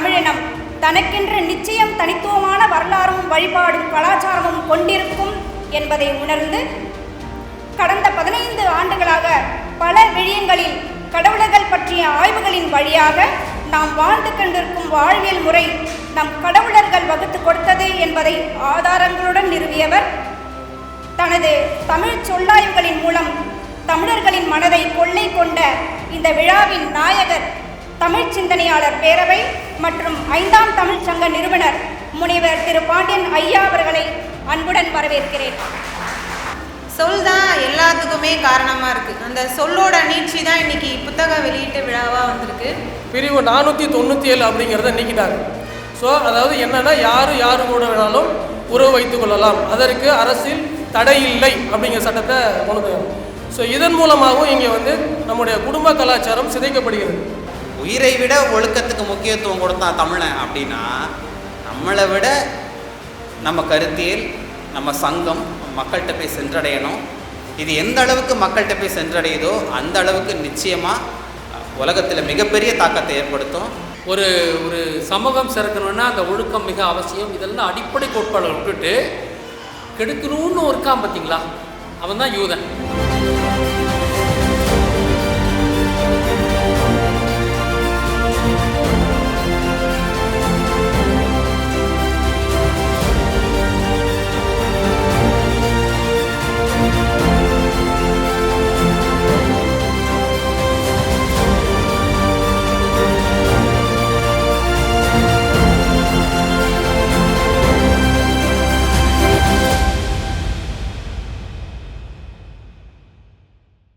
தமிழினம் தனக்கென்று நிச்சயம் தனித்துவமான வரலாறும் வழிபாடும் கலாச்சாரமும் கொண்டிருக்கும் என்பதை உணர்ந்து கடந்த 15 ஆண்டுகளாக பல விடயங்களில் கடவுளர்கள் பற்றிய ஆய்வுகளின் வழியாக நாம் வாழ்ந்து கொண்டிருக்கும் வாழ்வியல் முறை நம் கடவுளர்கள் வகுத்து கொடுத்தது என்பதை ஆதாரங்களுடன் நிறுவியவர். தனது தமிழ் சொல்லாய்வுகளின் மூலம் தமிழர்களின் மனதை கொள்ளை கொண்ட இந்த விழாவின் நாயகர் தமிழ் சிந்தனையாளர் பேரவை மற்றும் 5ஆம் தமிழ் சங்க நிறுவனர் முனைவர் திரு பாண்டியன் ஐயா அவர்களை அன்புடன் வரவேற்கிறேன். சொல் தான் எல்லாத்துக்குமே காரணமாக இருக்குது. அந்த சொல்லோட நீட்சி தான் இன்றைக்கி புத்தக வெளியீட்டு விழாவாக வந்திருக்கு. பிரிவு 497 அப்படிங்கிறத நீக்கிட்டாங்க. ஸோ அதாவது என்னென்னா யார் கூட வேணாலும் உறவு வைத்துக் கொள்ளலாம், அதற்கு அரசில் தடை இல்லை அப்படிங்கிற சட்டத்தை கொண்டு. ஸோ இதன் மூலமாகவும் இங்கே நம்முடைய குடும்ப கலாச்சாரம் சிதைக்கப்படுகிறது. உயிரை விட ஒழுக்கத்துக்கு முக்கியத்துவம் கொடுத்தான் தமிழன் அப்படின்னா, நம்மளை விட நம்ம கருத்தியல், நம்ம சங்கம் மக்கள்கிட்ட போய் சென்றடையணும். இது எந்த அளவுக்கு மக்கள்கிட்ட போய் சென்றடையுதோ அந்த அளவுக்கு நிச்சயமாக உலகத்தில் மிகப்பெரிய தாக்கத்தை ஏற்படுத்தும். ஒரு சமூகம் சிறக்கணும்னா அந்த ஒழுக்கம் மிக அவசியம். இதெல்லாம் அடிப்படை கோட்பாடுகளை விட்டுட்டு கெடுக்கணும்னு இருக்கான் பார்த்தீங்களா, அவன் தான் யூதன்.